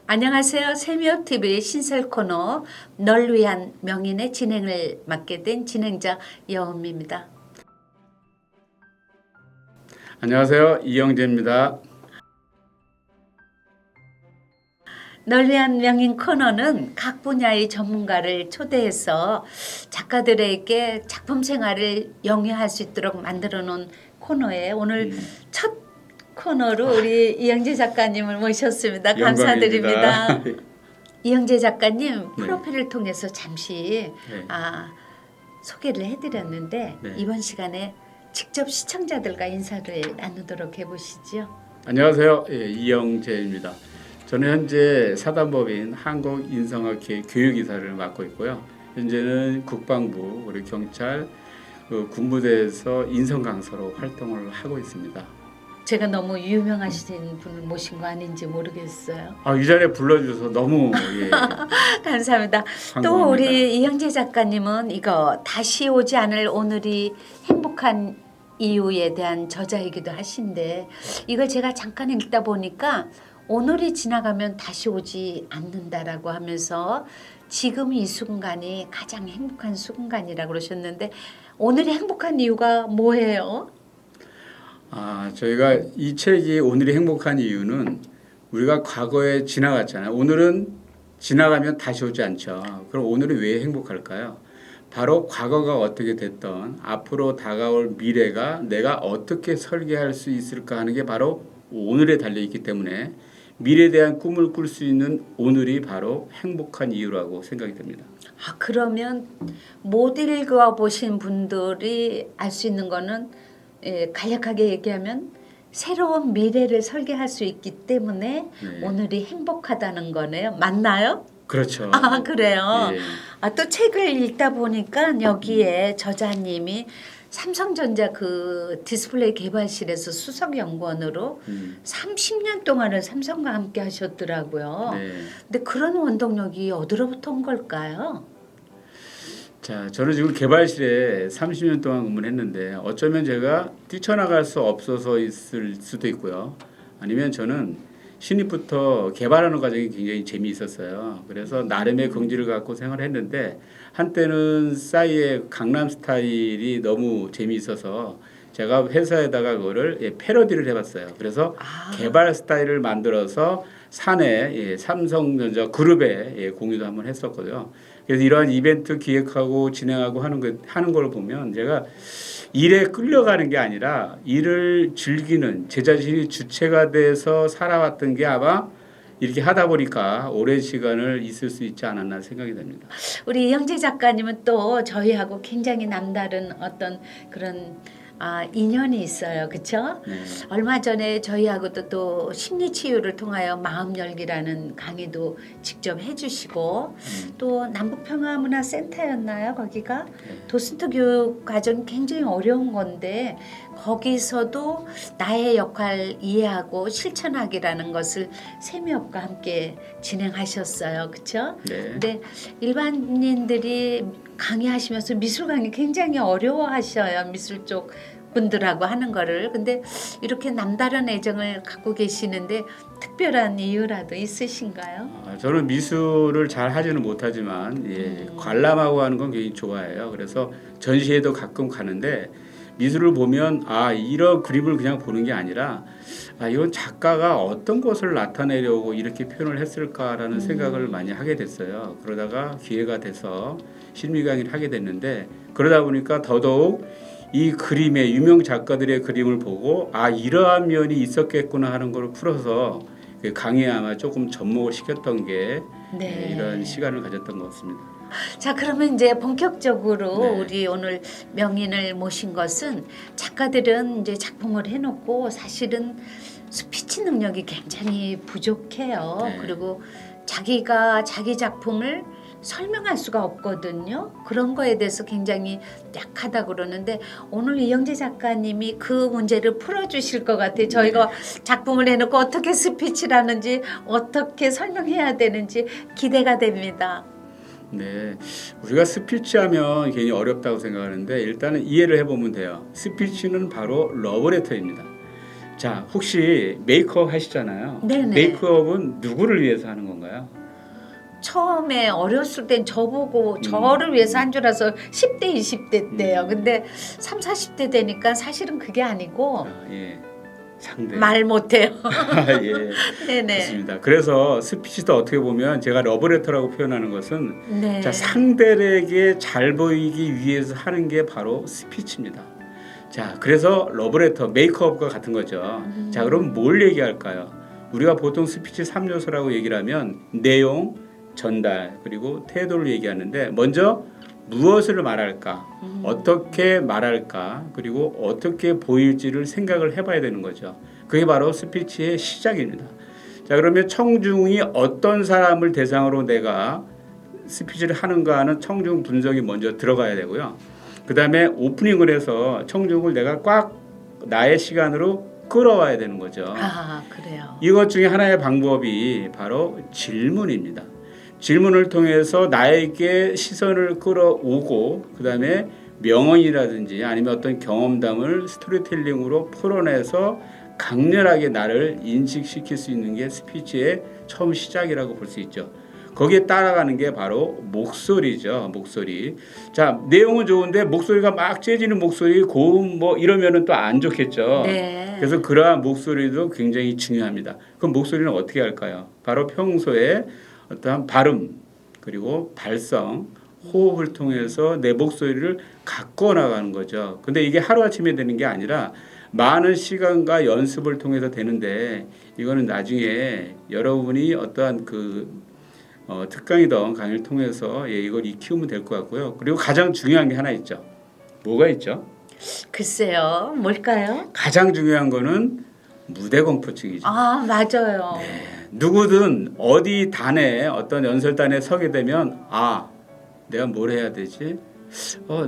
안녕하세요. 세미업TV 신설 코너 널 위한 명인의 진행을 맡게 된 진행자 여은미입니다. 안녕하세요. 이영재입니다. 널 위한 명인 코너는 각 분야의 전문가를 초대해서 작가들에게 작품 생활을 영위할 수 있도록 만들어 놓은 코너에 오늘 첫 코너로 우리 이영재 작가님을 모셨습니다. 감사드립니다. 이영재 작가님 프로필을 통해서 잠시 소개를 해드렸는데 네. 이번 시간에 직접 시청자들과 인사를 나누도록 해보시죠. 안녕하세요. 이영재입니다. 저는 현재 사단법인 한국인성학회 교육이사를 맡고 있고요. 현재는 국방부, 우리 경찰, 군부대에서 인성 강사로 활동을 하고 있습니다. 제가 너무 유명하신 분을 모신 거 아닌지 모르겠어요. 이 자리에 불러주셔서 너무 감사합니다. 또 우리 이영재 작가님은 이거 다시 오지 않을 오늘이 행복한 이유에 대한 저자이기도 하신데 이걸 제가 잠깐 읽다 보니까 오늘이 지나가면 다시 오지 않는다라고 하면서 지금 이 순간이 가장 행복한 순간이라고 그러셨는데 오늘이 행복한 이유가 뭐예요? 저희가 이 책이 오늘이 행복한 이유는 우리가 과거에 지나갔잖아요. 오늘은 지나가면 다시 오지 않죠. 그럼 오늘이 왜 행복할까요? 바로 과거가 어떻게 됐던 앞으로 다가올 미래가 내가 어떻게 설계할 수 있을까 하는 게 바로 오늘에 달려있기 때문에 미래에 대한 꿈을 꿀 수 있는 오늘이 바로 행복한 이유라고 생각이 됩니다. 그러면 못 읽어보신 분들이 알 수 있는 거는 간략하게 얘기하면 새로운 미래를 설계할 수 있기 때문에 오늘이 행복하다는 거네요. 맞나요? 그렇죠. 그래요. 예. 또 책을 읽다 보니까 여기에 저자님이 삼성전자 그 디스플레이 개발실에서 수석 연구원으로 30년 동안을 삼성과 함께 하셨더라고요. 근데 그런 원동력이 어디로부터 온 걸까요? 자, 저는 지금 개발실에 30년 동안 근무를 했는데 어쩌면 제가 뛰쳐나갈 수 없어서 있을 수도 있고요. 아니면 저는 신입부터 개발하는 과정이 굉장히 재미있었어요. 그래서 나름의 긍지를 갖고 생활했는데 한때는 싸이의 강남 스타일이 너무 재미있어서 제가 회사에다가 그거를 패러디를 해봤어요. 그래서 개발 스타일을 만들어서 사내 삼성전자 그룹에 공유도 한번 했었거든요. 그래서 이러한 이벤트 기획하고 진행하고 하는 걸 보면 제가 일에 끌려가는 게 아니라 일을 즐기는 제 자신이 주체가 돼서 살아왔던 게 아마 이렇게 하다 보니까 오랜 시간을 있을 수 있지 않았나 생각이 됩니다. 우리 이영재 작가님은 또 저희하고 굉장히 남다른 어떤 그런 인연이 있어요. 그렇죠? 네. 얼마 전에 저희하고도 또 심리치유를 통하여 마음열기라는 강의도 직접 해주시고 또 남북평화문화센터였나요? 거기가 도슨트 교육 과정이 굉장히 어려운 건데 거기서도 나의 역할 이해하고 실천하기라는 것을 세미업과 함께 진행하셨어요. 그렇죠? 네. 근데 일반인들이 강의하시면서 미술 강의 굉장히 어려워하셔요. 미술 쪽 분들하고 하는 거를. 근데 이렇게 남다른 애정을 갖고 계시는데 특별한 이유라도 있으신가요? 저는 미술을 잘 하지는 못하지만 관람하고 하는 건 굉장히 좋아해요. 그래서 전시회도 가끔 가는데 미술을 보면 이런 그림을 그냥 보는 게 아니라 이건 작가가 어떤 것을 나타내려고 이렇게 표현을 했을까라는 생각을 많이 하게 됐어요. 그러다가 기회가 돼서 심리 강의를 하게 됐는데 그러다 보니까 더더욱 이 그림의 유명 작가들의 그림을 보고 이러한 면이 있었겠구나 하는 걸 풀어서 강의에 아마 조금 접목을 시켰던 게 이런 시간을 가졌던 것 같습니다. 자, 그러면 이제 본격적으로 우리 오늘 명인을 모신 것은 작가들은 이제 작품을 해놓고 사실은 스피치 능력이 굉장히 부족해요. 그리고 자기가 자기 작품을 설명할 수가 없거든요. 그런 거에 대해서 굉장히 약하다 그러는데 오늘 이영재 작가님이 그 문제를 풀어주실 것 같아요. 저희가 작품을 해놓고 어떻게 스피치를 하는지 어떻게 설명해야 되는지 기대가 됩니다. 네, 우리가 스피치하면 괜히 어렵다고 생각하는데 일단은 이해를 해보면 돼요. 스피치는 바로 러브레터입니다. 자, 혹시 메이크업 하시잖아요. 네네. 메이크업은 누구를 위해서 하는 건가요? 처음에 어렸을 땐 저보고 저를 위해서 한 줄 알아서 10대, 20대 때요. 근데 3, 40대 되니까 사실은 그게 아니고 아, 예. 상대. 말 못해요. 아, 예. 네네. 좋습니다. 그래서 스피치도 어떻게 보면 제가 러브레터라고 표현하는 것은 네. 자, 상대에게 잘 보이기 위해서 하는 게 바로 스피치입니다. 자, 그래서 러브레터, 메이크업과 같은 거죠. 자, 그럼 뭘 얘기할까요? 우리가 보통 스피치 3요소라고 얘기를 하면 내용, 전달, 그리고 태도를 얘기하는데 먼저 무엇을 말할까? 어떻게 말할까? 그리고 어떻게 보일지를 생각을 해봐야 되는 거죠. 그게 바로 스피치의 시작입니다. 자, 그러면 청중이 어떤 사람을 대상으로 내가 스피치를 하는가 하는 청중 분석이 먼저 들어가야 되고요. 그 다음에 오프닝을 해서 청중을 내가 꽉 나의 시간으로 끌어와야 되는 거죠. 아, 그래요. 이것 중에 하나의 방법이 바로 질문입니다. 질문을 통해서 나에게 시선을 끌어오고 그 다음에 명언이라든지 아니면 어떤 경험담을 스토리텔링으로 풀어내서 강렬하게 나를 인식시킬 수 있는 게 스피치의 처음 시작이라고 볼 수 있죠. 거기에 따라가는 게 바로 목소리죠. 목소리. 자, 내용은 좋은데 목소리가 막 째지는 목소리, 고음 뭐 이러면은 또 안 좋겠죠. 네. 그래서 그러한 목소리도 굉장히 중요합니다. 그럼 목소리는 어떻게 할까요? 바로 평소에 어떠한 발음 그리고 발성, 호흡을 통해서 내 목소리를 가꿔 나가는 거죠. 근데 이게 하루아침에 되는 게 아니라 많은 시간과 연습을 통해서 되는데 이거는 나중에 여러분이 어떠한 특강이든 강의를 통해서 이걸 익히면 될 것 같고요. 그리고 가장 중요한 게 하나 있죠. 뭐가 있죠? 글쎄요. 뭘까요? 가장 중요한 거는 무대 공포증이죠. 아, 맞아요. 누구든 어디 단에 어떤 연설단에 서게 되면 아, 내가 뭘 해야 되지?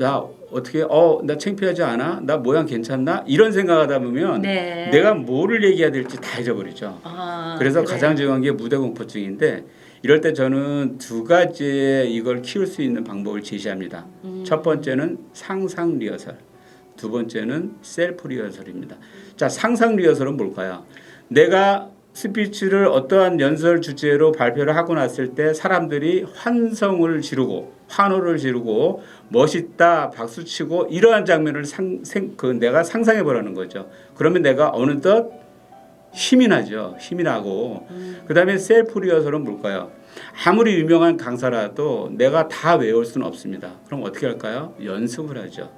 나 어떻게 나 창피하지 않아? 나 모양 괜찮나? 이런 생각하다 보면 네. 내가 뭐를 얘기해야 될지 다 잊어버리죠. 아, 그래서 그래요. 가장 중요한 게 무대 공포증인데 이럴 때 저는 두 가지의 이걸 키울 수 있는 방법을 제시합니다. 첫 번째는 상상 리허설, 두 번째는 셀프 리허설입니다. 자, 상상 리허설은 뭘까요? 내가 스피치를 어떠한 연설 주제로 발표를 하고 났을 때 사람들이 환성을 지르고 환호를 지르고 멋있다 박수치고 이러한 장면을 내가 상상해 보라는 거죠. 그러면 내가 어느덧 힘이 나죠. 힘이 나고 그 다음에 셀프 리허설은 뭘까요? 아무리 유명한 강사라도 내가 다 외울 수는 없습니다. 그럼 어떻게 할까요? 연습을 하죠.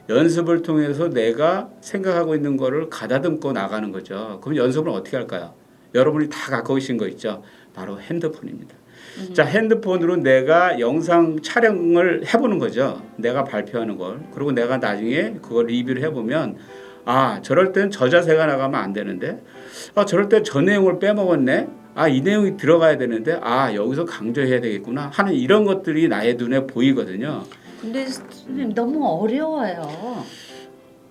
연습을 통해서 내가 생각하고 있는 거를 가다듬고 나가는 거죠. 그럼 연습을 어떻게 할까요? 여러분이 다 갖고 계신 거 있죠. 바로 핸드폰입니다. 자, 핸드폰으로 내가 영상 촬영을 해보는 거죠. 내가 발표하는 걸. 그리고 내가 나중에 그걸 리뷰를 해보면 아, 저럴 땐 저 자세가 나가면 안 되는데 저럴 때 저 내용을 빼먹었네. 이 내용이 들어가야 되는데 여기서 강조해야 되겠구나 하는 이런 것들이 나의 눈에 보이거든요. 근데 선생님 너무 어려워요.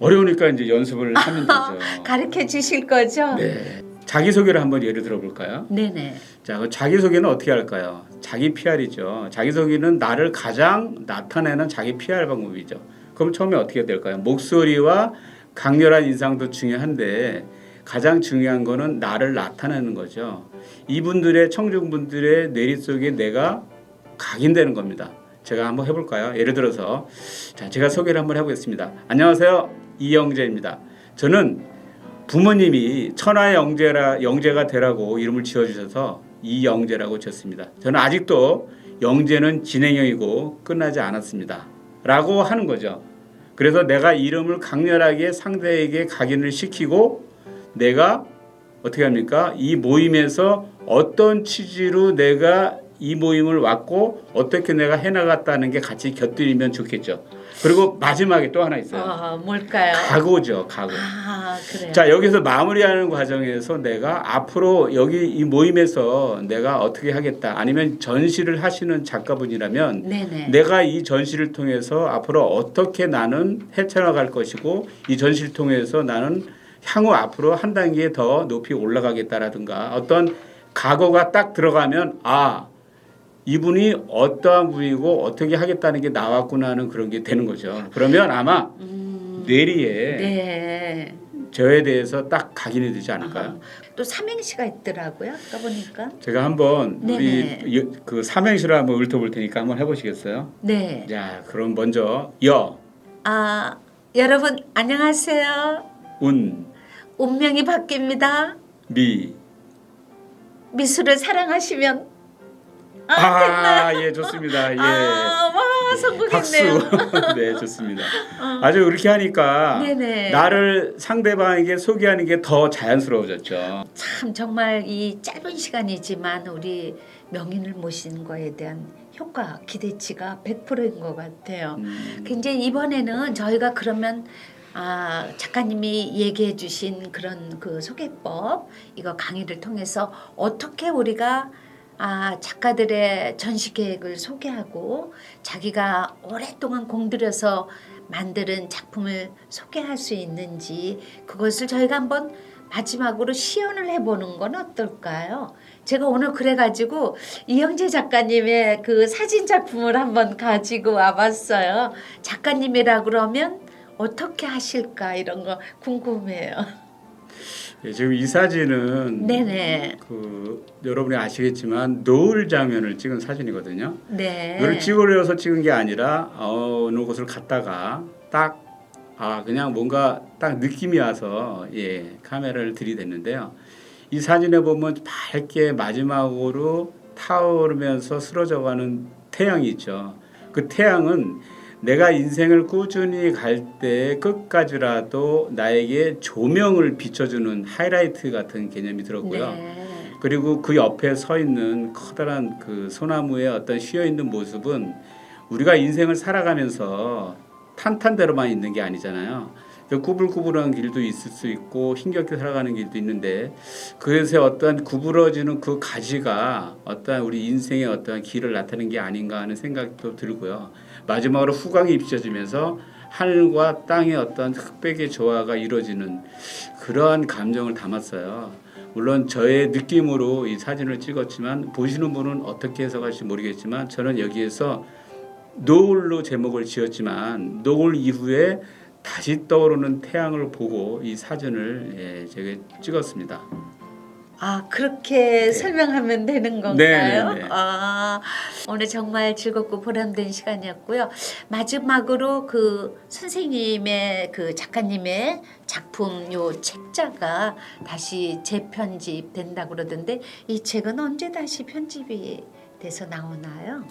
어려우니까 이제 연습을 하면 되죠. 가르쳐 주실 거죠? 네. 자기소개를 한번 예를 들어볼까요? 네네. 자, 그 자기소개는 어떻게 할까요? 자기 PR이죠. 자기소개는 나를 가장 나타내는 자기 PR 방법이죠. 그럼 처음에 어떻게 될까요? 목소리와 강렬한 인상도 중요한데 가장 중요한 거는 나를 나타내는 거죠. 이분들의 청중분들의 뇌리 속에 내가 각인되는 겁니다. 제가 한번 해볼까요? 예를 들어서 자, 제가 소개를 한번 해보겠습니다. 안녕하세요, 이영재입니다. 저는 부모님이 천하의 영재가 되라고 이름을 지어주셔서 이영재라고 지었습니다. 저는 아직도 영재는 진행형이고 끝나지 않았습니다. 라고 하는 거죠. 그래서 내가 이름을 강렬하게 상대에게 각인을 시키고 내가 어떻게 합니까? 이 모임에서 어떤 취지로 내가 이 모임을 왔고 어떻게 내가 해나갔다는 게 같이 곁들이면 좋겠죠. 그리고 마지막에 또 하나 있어요. 뭘까요? 각오죠, 각오. 그래요. 자, 여기서 마무리하는 과정에서 내가 앞으로 여기 이 모임에서 내가 어떻게 하겠다 아니면 전시를 하시는 작가분이라면 네네. 내가 이 전시를 통해서 앞으로 어떻게 나는 헤쳐나갈 것이고 이 전시를 통해서 나는 향후 앞으로 한 단계 더 높이 올라가겠다라든가 어떤 각오가 딱 들어가면 이분이 어떠한 분이고 어떻게 하겠다는 게 나왔구나 하는 그런 게 되는 거죠. 그러면 아마 뇌리에 네. 저에 대해서 딱 각인이 되지 않을까요? 또 삼행시가 있더라고요. 아까 보니까. 제가 한번 네네. 우리 그 삼행시를 한번 읊어볼 테니까 한번 해보시겠어요? 네. 자, 그럼 먼저 여, 아, 여러분 안녕하세요. 운, 운명이 바뀝니다. 미. 미술을 사랑하시면 됐나요? 예, 좋습니다. 예. 와, 성공했네요. 박수. 네, 좋습니다. 아주 그렇게 하니까 네네. 나를 상대방에게 소개하는 게 더 자연스러워졌죠. 참 정말 이 짧은 시간이지만 우리 명인을 모시는 거에 대한 효과 기대치가 100%인 것 같아요. 굉장히 이번에는 저희가 그러면 작가님이 얘기해 주신 그런 그 소개법 이거 강의를 통해서 어떻게 우리가 작가들의 전시 계획을 소개하고 자기가 오랫동안 공들여서 만드는 작품을 소개할 수 있는지 그것을 저희가 한번 마지막으로 시연을 해보는 건 어떨까요? 제가 오늘 그래가지고 이영재 작가님의 그 사진 작품을 한번 가지고 와봤어요. 작가님이라 그러면 어떻게 하실까 이런 거 궁금해요. 예, 지금 이 사진은 네네. 그 여러분이 아시겠지만 노을 장면을 찍은 사진이거든요. 네. 이걸 찍으려서 찍은 게 아니라 어느 곳을 갔다가 딱 그냥 뭔가 딱 느낌이 와서 카메라를 들이댔는데요. 이 사진에 보면 밝게 마지막으로 타오르면서 쓰러져가는 태양이 있죠. 그 태양은 내가 인생을 꾸준히 갈 때 끝까지라도 나에게 조명을 비춰주는 하이라이트 같은 개념이 들었고요. 네. 그리고 그 옆에 서 있는 커다란 그 소나무의 어떤 쉬어 있는 모습은 우리가 인생을 살아가면서 탄탄대로만 있는 게 아니잖아요. 구불구불한 길도 있을 수 있고 힘겹게 살아가는 길도 있는데 그래서 어떤 구부러지는 그 가지가 어떤 우리 인생의 어떤 길을 나타내는 게 아닌가 하는 생각도 들고요. 마지막으로 후광이 비춰지면서 하늘과 땅의 어떤 흑백의 조화가 이루어지는 그러한 감정을 담았어요. 물론 저의 느낌으로 이 사진을 찍었지만 보시는 분은 어떻게 해석할지 모르겠지만 저는 여기에서 노을로 제목을 지었지만 노을 이후에 다시 떠오르는 태양을 보고 이 사진을 제가 찍었습니다. 그렇게 설명하면 되는 건가요? 네네네. 오늘 정말 즐겁고 보람된 시간이었고요. 마지막으로 그 선생님의 그 작가님의 작품 요 책자가 다시 재편집 된다고 그러던데 이 책은 언제 다시 편집이 돼서 나오나요?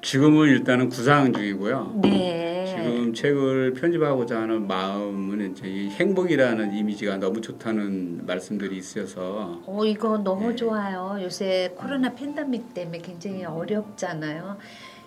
지금은 일단은 구상 중이고요. 네. 지금 책을 편집하고자 하는 마음은 이제 이 행복이라는 이미지가 너무 좋다는 말씀들이 있어서 이거 너무 좋아요. 요새 코로나 팬데믹 때문에 굉장히 어렵잖아요.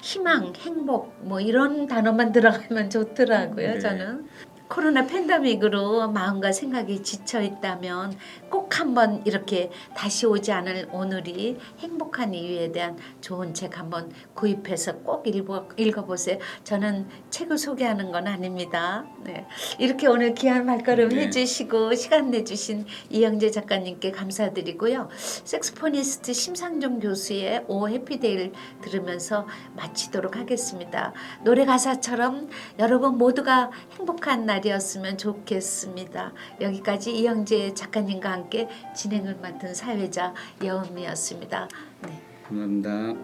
희망, 행복 뭐 이런 단어만 들어가면 좋더라고요. 네. 저는 코로나 팬데믹으로 마음과 생각이 지쳐 있다면 꼭 한번 이렇게 다시 오지 않을 오늘이 행복한 이유에 대한 좋은 책 한번 구입해서 꼭 읽어보세요. 저는 책을 소개하는 건 아닙니다. 네. 이렇게 오늘 귀한 발걸음 해주시고 시간 내주신 이영재 작가님께 감사드리고요. 색소포니스트 심상정 교수의 오 해피데이를 들으면서 마치도록 하겠습니다. 노래 가사처럼 여러분 모두가 행복한 날이었으면 좋겠습니다. 여기까지 이영재 작가님과 함께 진행을 맡은 사회자 여은미였습니다. 네. 감사합니다.